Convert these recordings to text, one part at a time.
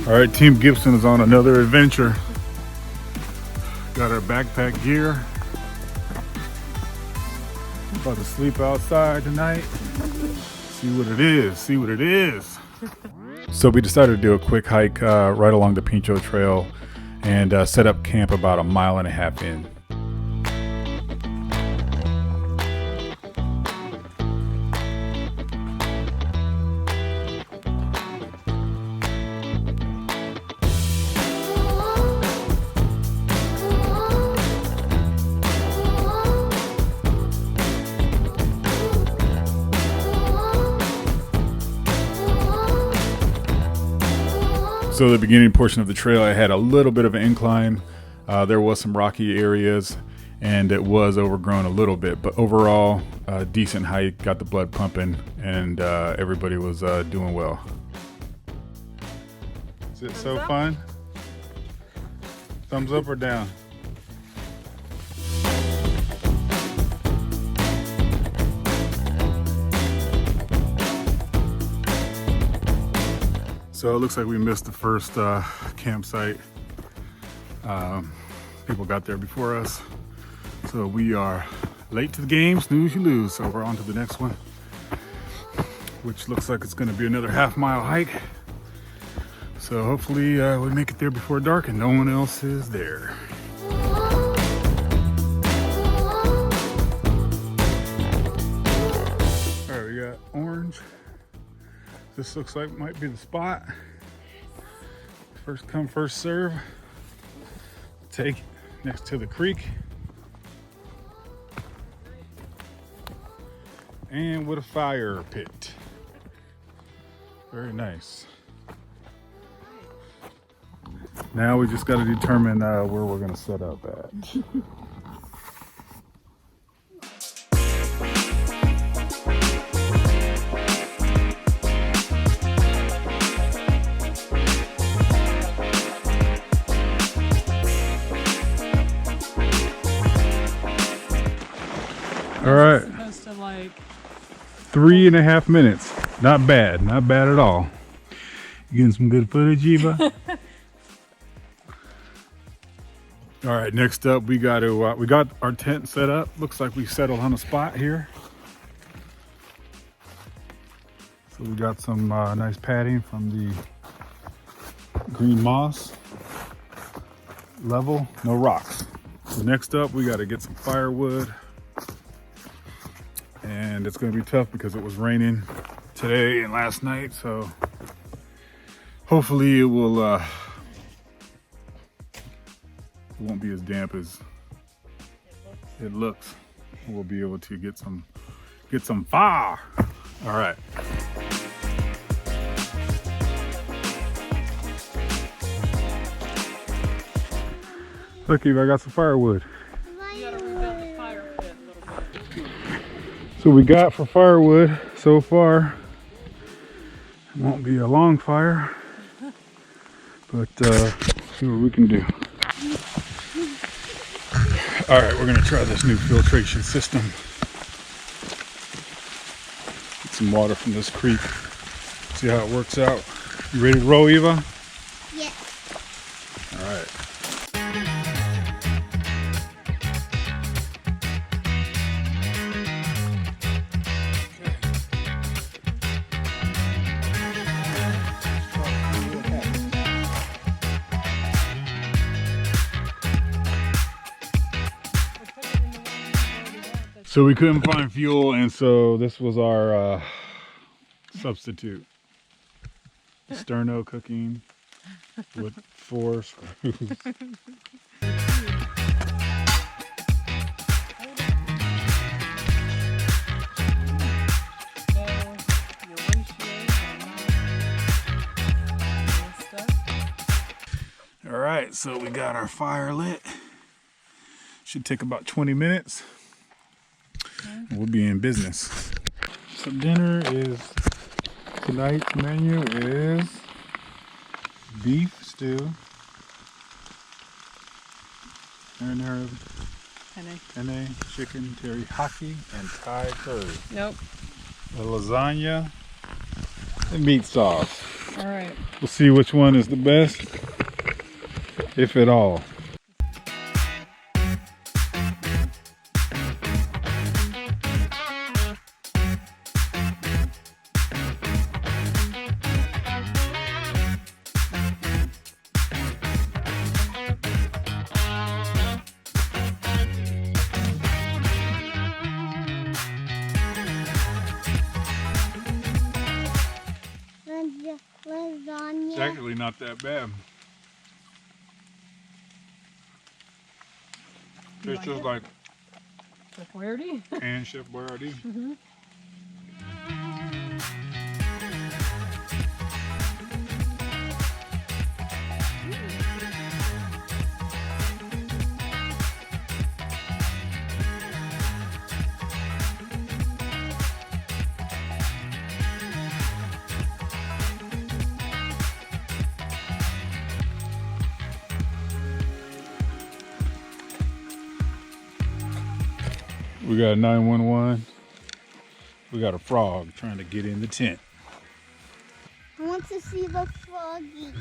All right, Team Gibson is on another adventure. Got our backpack gear. About to sleep outside tonight. See what it is, see what it is. So we decided to do a quick hike right along the Pinchot trail and set up camp about 1.5 miles in. So the beginning portion of the trail, I had a little bit of an incline. There was some rocky areas and it was overgrown a little bit, but overall, decent hike, got the blood pumping, and everybody was doing well. Is it so fun? Thumbs up or down? So it looks like we missed the first campsite. People got there before us. So we are late to the game, snooze you lose. So we're on to the next one, which looks like it's gonna be another 1/2 mile hike. So hopefully we make it there before dark and no one else is there. All right, we got orange. This looks like might be the spot. First come, first serve. Take it next to the creek. And with a fire pit. Very nice. Now we just got to determine where we're going to set up at. All right. Supposed to like 3.5 minutes. Not bad. Not bad at all. You getting some good footage, Eva? All right. Next up, we got our tent set up. Looks like we settled on a spot here. So we got some nice padding from the green moss. Level, no rocks. So next up, we got to get some firewood. And it's going to be tough because it was raining today and last night, so hopefully it won't be as damp as it looks. We'll be able to get some fire. All right. Look, Eve, I got some firewood. So we got for firewood so far, it won't be a long fire, but see what we can do. All right, we're gonna try this new filtration system. Get some water from this creek, see how it works out. You ready to roll, Eva? Yeah. All right. So we couldn't find fuel, and so this was our substitute. Sterno cooking with 4 screws. All right, so we got our fire lit. Should take about 20 minutes. We'll be in business. So dinner is, tonight's menu is beef stew, penne, chicken teriyaki, and Thai curry. Nope. A lasagna and meat sauce. All right. We'll see which one is the best, if at all. Lasagna. It's actually not that bad. It's just like Chef Boyardee. and Chef Boyardee. Mm-hmm. We got a 911. We got a frog trying to get in the tent. I want to see the froggy.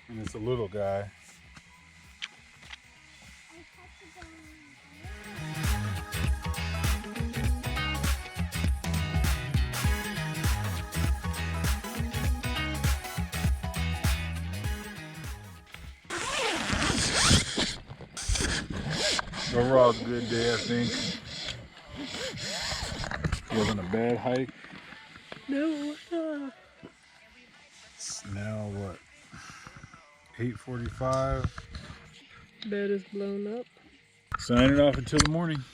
And it's a little guy. Overall, good day, I think. Wasn't a bad hike. No. It's now what? 8:45. Bed is blown up. Signing off until the morning.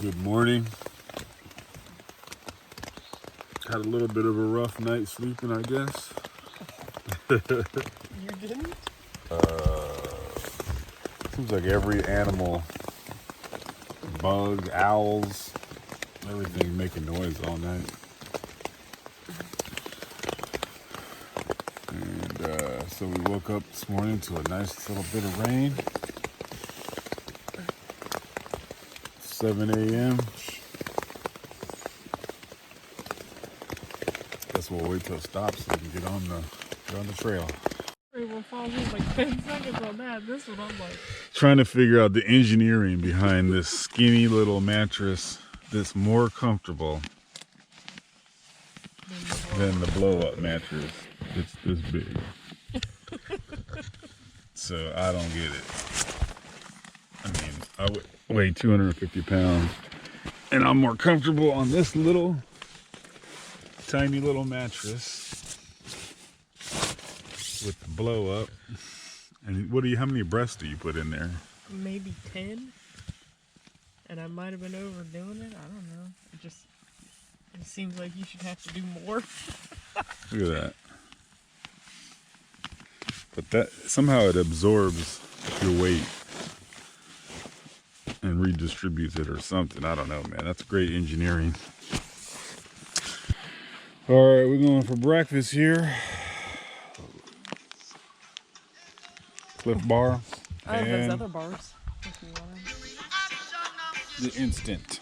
Good morning. Had a little bit of a rough night sleeping, I guess. You didn't? Seems like every animal, bugs, owls, everything making noise all night. And so we woke up this morning to a nice little bit of rain. 7 a.m. Guess we'll wait till it stops so we can get on the trail. Everyone falls in like 10 seconds on that. This one, I'm like... Trying to figure out the engineering behind this skinny little mattress that's more comfortable than the blow-up mattress. It's this big. So I don't get it. I mean, I weigh 250 pounds and I'm more comfortable on this little, tiny little mattress with the blow-up. And how many breaths do you put in there? Maybe 10. And I might have been overdoing it. I don't know. It seems like you should have to do more. Look at that. But that somehow it absorbs your weight and redistributes it or something. I don't know, man. That's great engineering. All right, we're going for breakfast here. Cliff Bar. I have and those other bars. If you want them. the instant.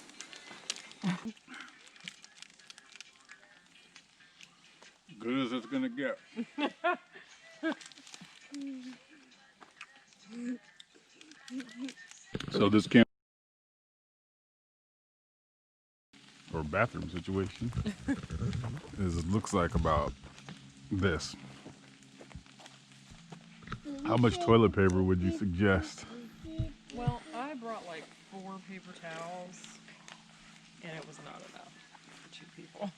Good as it's gonna get. So this camp or bathroom situation it looks like about this. How much toilet paper would you suggest? Well, I brought like 4 paper towels, and it was not enough for 2 people.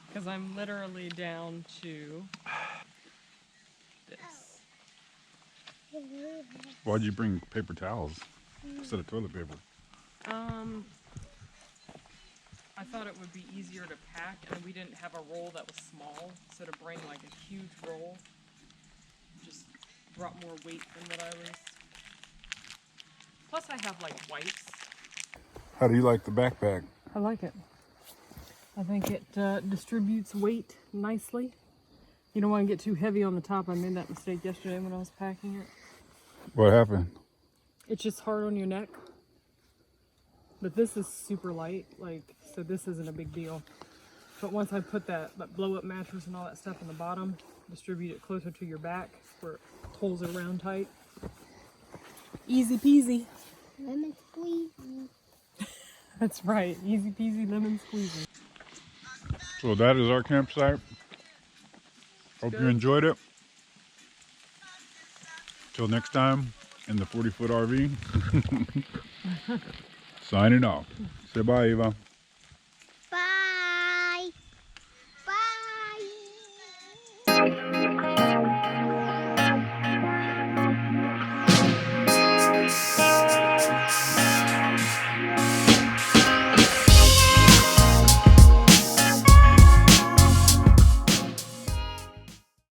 Because I'm literally down to this. Why'd you bring paper towels instead of toilet paper? I thought it would be easier to pack, and we didn't have a roll that was small, so to bring like a huge roll just brought more weight than what I was. Plus I have like wipes. How do you like the backpack? I like it. I think it distributes weight nicely. You don't want to get too heavy on the top. I made that mistake yesterday when I was packing it. What happened? It's just hard on your neck. But this is super light, like, so this isn't a big deal. But once I put that blow up mattress and all that stuff on the bottom, distribute it closer to your back where it pulls it around tight. Easy peasy. Lemon squeezy. That's right, easy peasy lemon squeezy. So that is our campsite. Hope you enjoyed it. Till next time in the 40-foot RV. Signing off. Say bye, Eva.